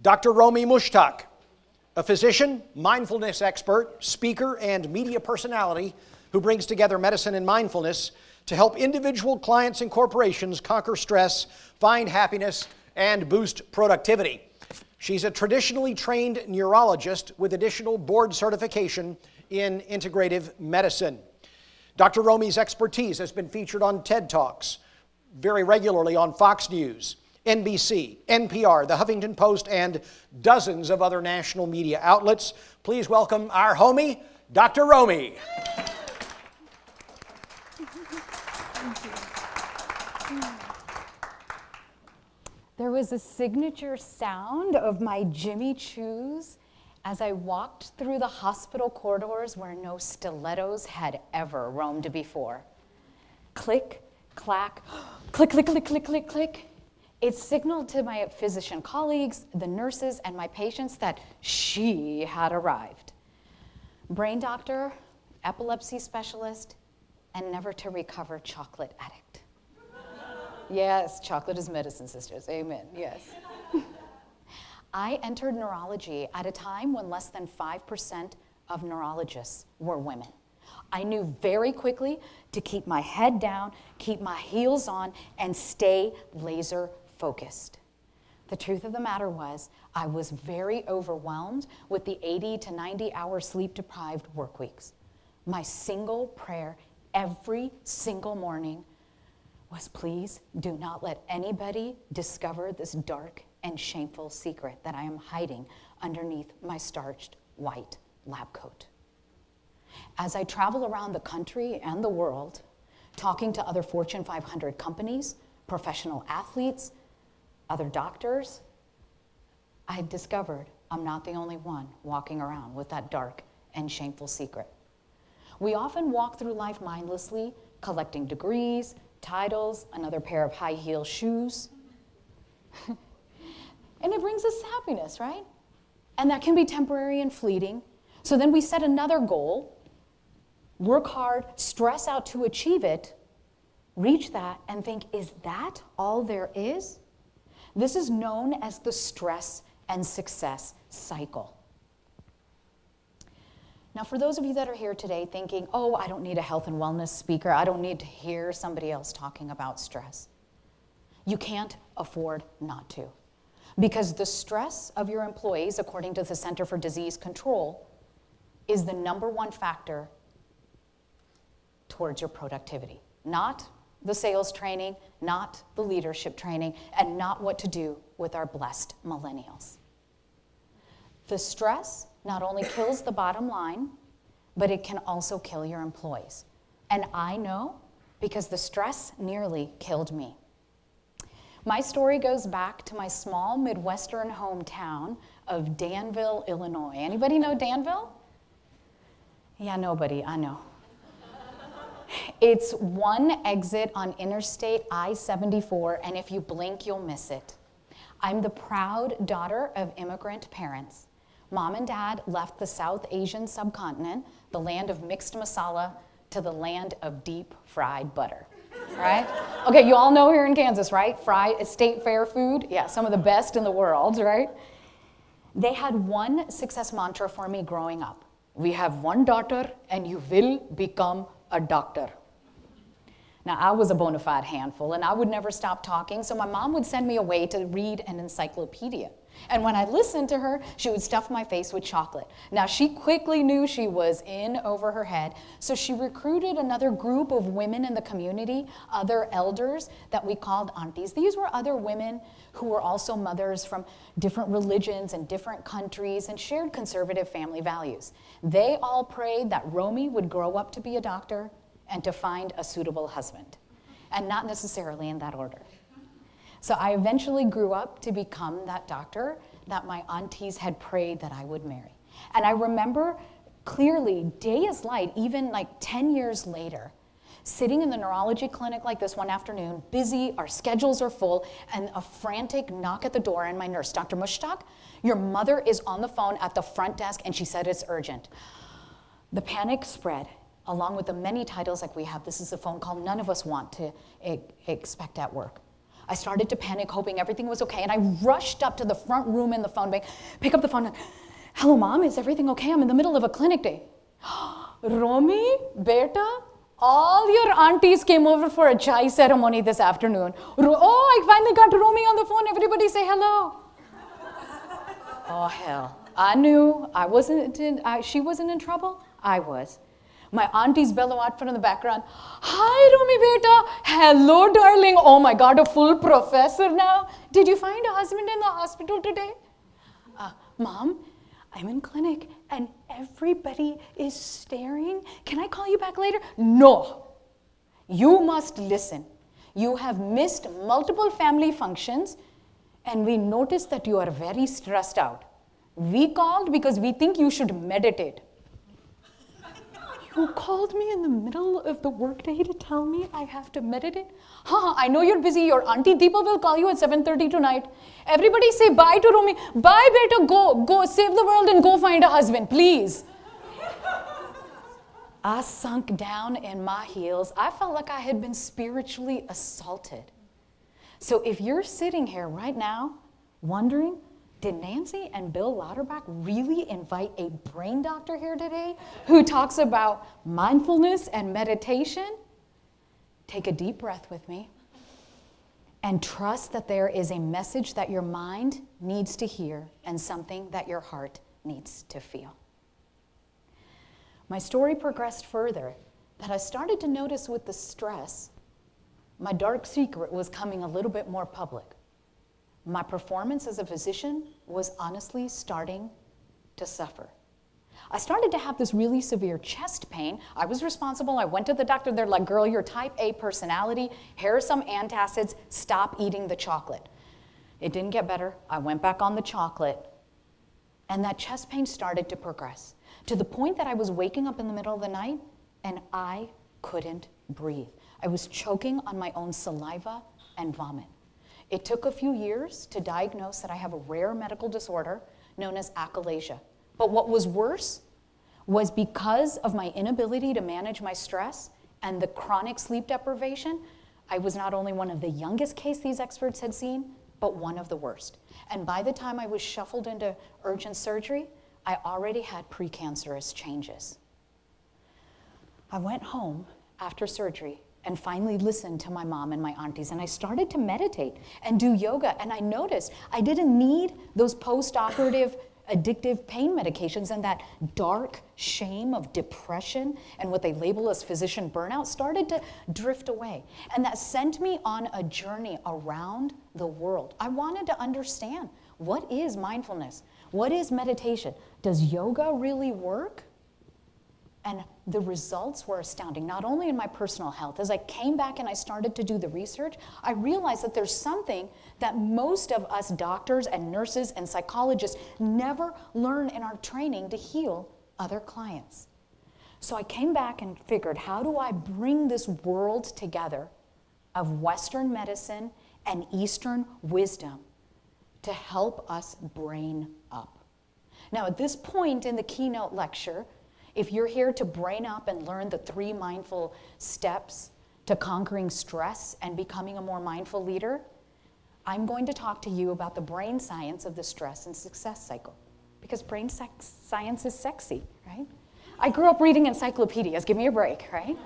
Dr. Romie Mushtaq, a physician, mindfulness expert, speaker, and media personality who brings together medicine and mindfulness to help individual clients and corporations conquer stress, find happiness, and boost productivity. She's a traditionally trained neurologist with additional board certification in integrative medicine. Dr. Romie's expertise has been featured on TED Talks, very regularly on Fox News, NBC, NPR, The Huffington Post, and dozens of other national media outlets. Please welcome our homie, Dr. Romie. There was a signature sound of my Jimmy Choos as I walked through the hospital corridors where no stilettos had ever roamed before. Click, clack, click, click, click, click, click, click. It signaled to my physician colleagues, the nurses, and my patients that she had arrived. Brain doctor, epilepsy specialist, and never to recover chocolate addict. Yes, chocolate is medicine, sisters. Amen. Yes. I entered neurology at a time when less than 5% of neurologists were women. I knew very quickly to keep my head down, keep my heels on, and stay laser focused. The truth of the matter was, I was very overwhelmed with the 80 to 90-hour sleep-deprived work weeks. My single prayer every single morning was, please do not let anybody discover this dark and shameful secret that I am hiding underneath my starched white lab coat. As I travel around the country and the world, talking to other Fortune 500 companies, professional athletes, other doctors, I discovered I'm not the only one walking around with that dark and shameful secret. We often walk through life mindlessly, collecting degrees, titles, another pair of high heel shoes. And it brings us happiness, right? And that can be temporary and fleeting. So then we set another goal, work hard, stress out to achieve it, reach that, and think, is that all there is? This is known as the stress and success cycle. Now, for those of you that are here today thinking, oh, I don't need a health and wellness speaker, I don't need to hear somebody else talking about stress. You can't afford not to. Because the stress of your employees, according to the Center for Disease Control, is the #1 factor towards your productivity. Not the sales training, not the leadership training, and not what to do with our blessed millennials. The stress not only kills the bottom line, but it can also kill your employees. And I know because the stress nearly killed me. My story goes back to my small Midwestern hometown of Danville, Illinois. Anybody know Danville? Yeah, nobody, I know. It's one exit on Interstate I-74, and if you blink, you'll miss it. I'm the proud daughter of immigrant parents. Mom and Dad left the South Asian subcontinent, the land of mixed masala, to the land of deep fried butter, right? Okay, you all know here in Kansas, right? Fried state fair food, yeah, some of the best in the world, right? They had one success mantra for me growing up. We have one daughter and you will become a doctor. Now, I was a bona fide handful and I would never stop talking, so my mom would send me away to read an encyclopedia. And when I listened to her, she would stuff my face with chocolate. Now, she quickly knew she was in over her head, so she recruited another group of women in the community, other elders that we called aunties. These were other women who were also mothers from different religions and different countries and shared conservative family values. They all prayed that Romie would grow up to be a doctor and to find a suitable husband, and not necessarily in that order. So I eventually grew up to become that doctor that my aunties had prayed that I would marry. And I remember clearly, day as light, even like 10 years later, sitting in the neurology clinic like this one afternoon, busy, our schedules are full, and a frantic knock at the door, and my nurse, Dr. Mushtaq, your mother is on the phone at the front desk, and she said it's urgent. The panic spread, along with the many titles like we have. This is a phone call none of us want to expect at work. I started to panic, hoping everything was okay, and I rushed up to the front room in the phone bank, pick up the phone, and, hello, Mom, is everything okay? I'm in the middle of a clinic day. Romie, beta, all your aunties came over for a chai ceremony this afternoon. I finally got Romie on the phone. Everybody say hello. Oh, hell. I knew she wasn't in trouble. I was. My aunties bellow out from the background. Hi, Romie beta. Hello, darling. Oh my God, a full professor now. Did you find a husband in the hospital today? Mom, I'm in clinic and everybody is staring. Can I call you back later? No. You must listen. You have missed multiple family functions and we noticed that you are very stressed out. We called because we think you should meditate. You called me in the middle of the workday to tell me I have to meditate? I know you're busy. Your auntie Deepa will call you at 7:30 tonight. Everybody say bye to Romie. Bye, beta. Go save the world and go find a husband, please. I sunk down in my heels. I felt like I had been spiritually assaulted. So if you're sitting here right now wondering, did Nancy and Bill Lauterbach really invite a brain doctor here today who talks about mindfulness and meditation? Take a deep breath with me and trust that there is a message that your mind needs to hear and something that your heart needs to feel. My story progressed further that I started to notice with the stress, my dark secret was coming a little bit more public. My performance as a physician was honestly starting to suffer. I started to have this really severe chest pain. I was responsible. I went to the doctor. They're like, girl, you're type A personality. Here are some antacids. Stop eating the chocolate. It didn't get better. I went back on the chocolate. And that chest pain started to progress to the point that I was waking up in the middle of the night and I couldn't breathe. I was choking on my own saliva and vomit. It took a few years to diagnose that I have a rare medical disorder known as achalasia. But what was worse was because of my inability to manage my stress and the chronic sleep deprivation, I was not only one of the youngest case these experts had seen, but one of the worst. And by the time I was shuffled into urgent surgery, I already had precancerous changes. I went home after surgery and finally listened to my mom and my aunties, and I started to meditate and do yoga, and I noticed I didn't need those post-operative addictive pain medications, and that dark shame of depression and what they label as physician burnout started to drift away. And that sent me on a journey around the world. I wanted to understand, what is mindfulness? What is meditation? Does yoga really work? And the results were astounding, not only in my personal health. As I came back and I started to do the research, I realized that there's something that most of us doctors and nurses and psychologists never learn in our training to heal other clients. So I came back and figured, how do I bring this world together of Western medicine and Eastern wisdom to help us brain up? Now, at this point in the keynote lecture, if you're here to brain up and learn the 3 mindful steps to conquering stress and becoming a more mindful leader, I'm going to talk to you about the brain science of the stress and success cycle, because brain science is sexy, right? I grew up reading encyclopedias, give me a break, right?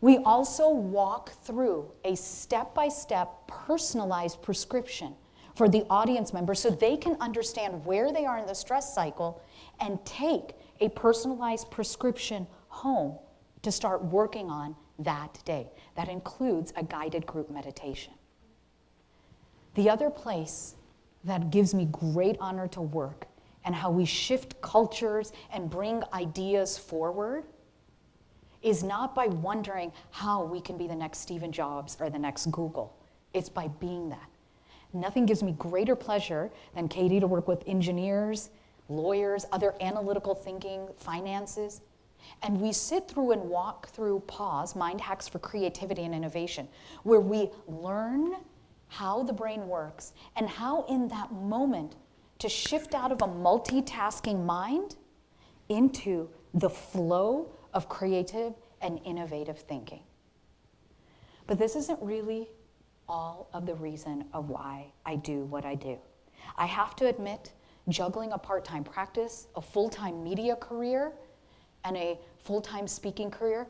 We also walk through a step-by-step personalized prescription for the audience members so they can understand where they are in the stress cycle and take a personalized prescription home to start working on that day. That includes a guided group meditation. The other place that gives me great honor to work and how we shift cultures and bring ideas forward is not by wondering how we can be the next Stephen Jobs or the next Google. It's by being that. Nothing gives me greater pleasure than Katie to work with engineers, lawyers, other analytical thinking, finances. And we sit through and walk through PAWS, Mind Hacks for Creativity and Innovation, where we learn how the brain works and how in that moment to shift out of a multitasking mind into the flow of creative and innovative thinking. But this isn't really all of the reason of why I do what I do. I have to admit, juggling a part-time practice, a full-time media career, and a full-time speaking career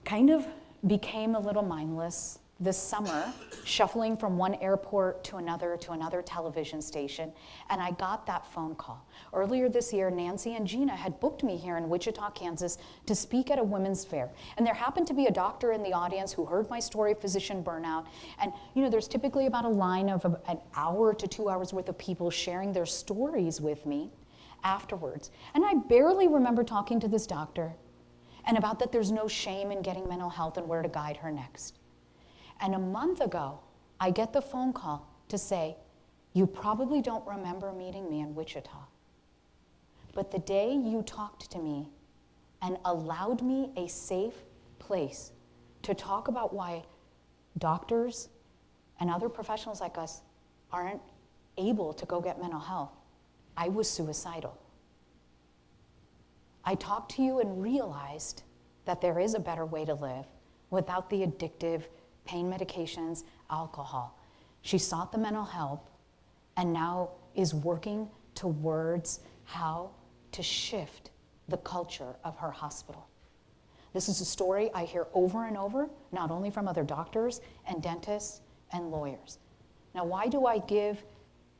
kind of became a little mindless this summer, shuffling from one airport to another television station, and I got that phone call. Earlier this year, Nancy and Gina had booked me here in Wichita, Kansas to speak at a women's fair. And there happened to be a doctor in the audience who heard my story, physician burnout. And there's typically about a line of an hour to 2 hours worth of people sharing their stories with me afterwards. And I barely remember talking to this doctor and about that there's no shame in getting mental health and where to guide her next. And a month ago, I get the phone call to say, you probably don't remember meeting me in Wichita, but the day you talked to me and allowed me a safe place to talk about why doctors and other professionals like us aren't able to go get mental health, I was suicidal. I talked to you and realized that there is a better way to live without the addictive pain medications, alcohol. She sought the mental help and now is working towards how to shift the culture of her hospital. This is a story I hear over and over, not only from other doctors and dentists and lawyers. Now, why do I give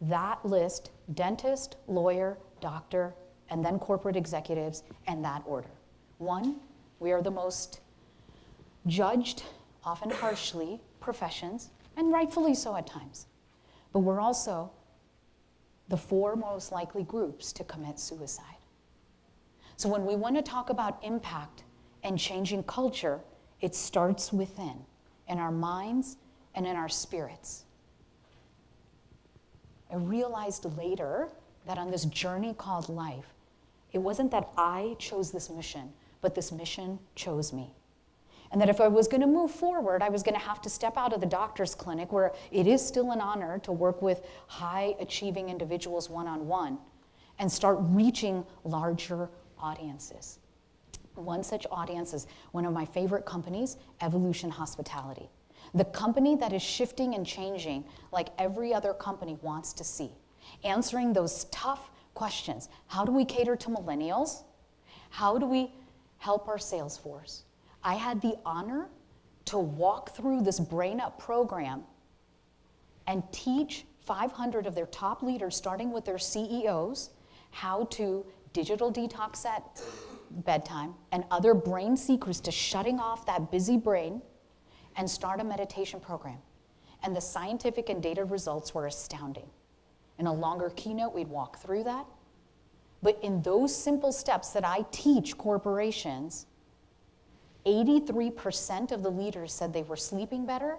that list, dentist, lawyer, doctor, and then corporate executives, in that order? One, we are the most judged, often harshly, professions, and rightfully so at times. But we're also the 4 most likely groups to commit suicide. So when we want to talk about impact and changing culture, it starts within, in our minds and in our spirits. I realized later that on this journey called life, it wasn't that I chose this mission, but this mission chose me. And that if I was going to move forward, I was going to have to step out of the doctor's clinic, where it is still an honor to work with high-achieving individuals one-on-one, and start reaching larger audiences. One such audience is one of my favorite companies, Evolution Hospitality. The company that is shifting and changing like every other company wants to see. Answering those tough questions. How do we cater to millennials? How do we help our sales force? I had the honor to walk through this BrainUp program and teach 500 of their top leaders, starting with their CEOs, how to digital detox at bedtime and other brain secrets to shutting off that busy brain and start a meditation program. And the scientific and data results were astounding. In a longer keynote, we'd walk through that. But in those simple steps that I teach corporations, 83% of the leaders said they were sleeping better,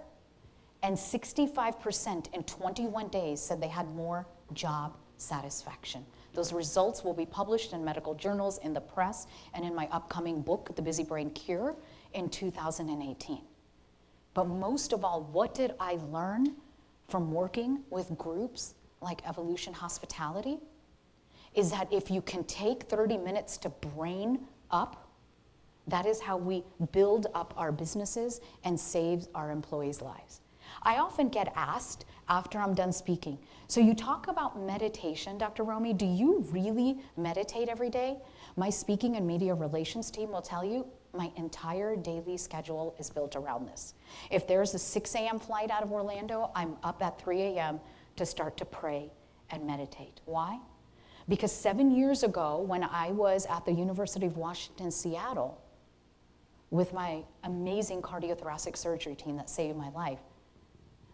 and 65% in 21 days said they had more job satisfaction. Those results will be published in medical journals, in the press, and in my upcoming book, The Busy Brain Cure, in 2018. But most of all, what did I learn from working with groups like Evolution Hospitality? Is that if you can take 30 minutes to brain up, that is how we build up our businesses and save our employees' lives. I often get asked after I'm done speaking, so you talk about meditation, Dr. Romie, do you really meditate every day? My speaking and media relations team will tell you my entire daily schedule is built around this. If there's a 6 a.m. flight out of Orlando, I'm up at 3 a.m. to start to pray and meditate. Why? Because 7 years ago, when I was at the University of Washington, Seattle, with my amazing cardiothoracic surgery team that saved my life,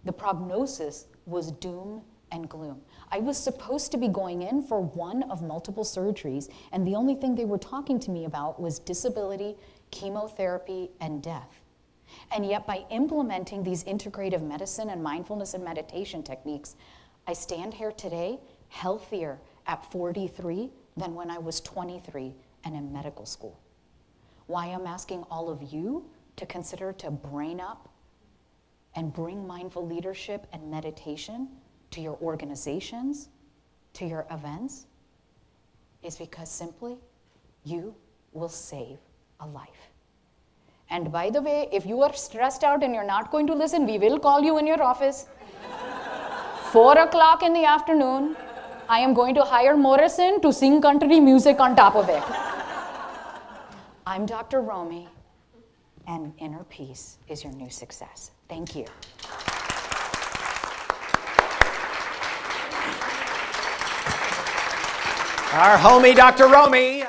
the prognosis was doom and gloom. I was supposed to be going in for one of multiple surgeries, and the only thing they were talking to me about was disability, chemotherapy, and death. And yet, by implementing these integrative medicine and mindfulness and meditation techniques, I stand here today healthier at 43 than when I was 23 and in medical school. Why I'm asking all of you to consider to brain up and bring mindful leadership and meditation to your organizations, to your events, is because simply you will save a life. And by the way, if you are stressed out and you're not going to listen, we will call you in your office. 4 o'clock in the afternoon, I am going to hire Morrison to sing country music on top of it. I'm Dr. Romie, and inner peace is your new success. Thank you. Our homie, Dr. Romie.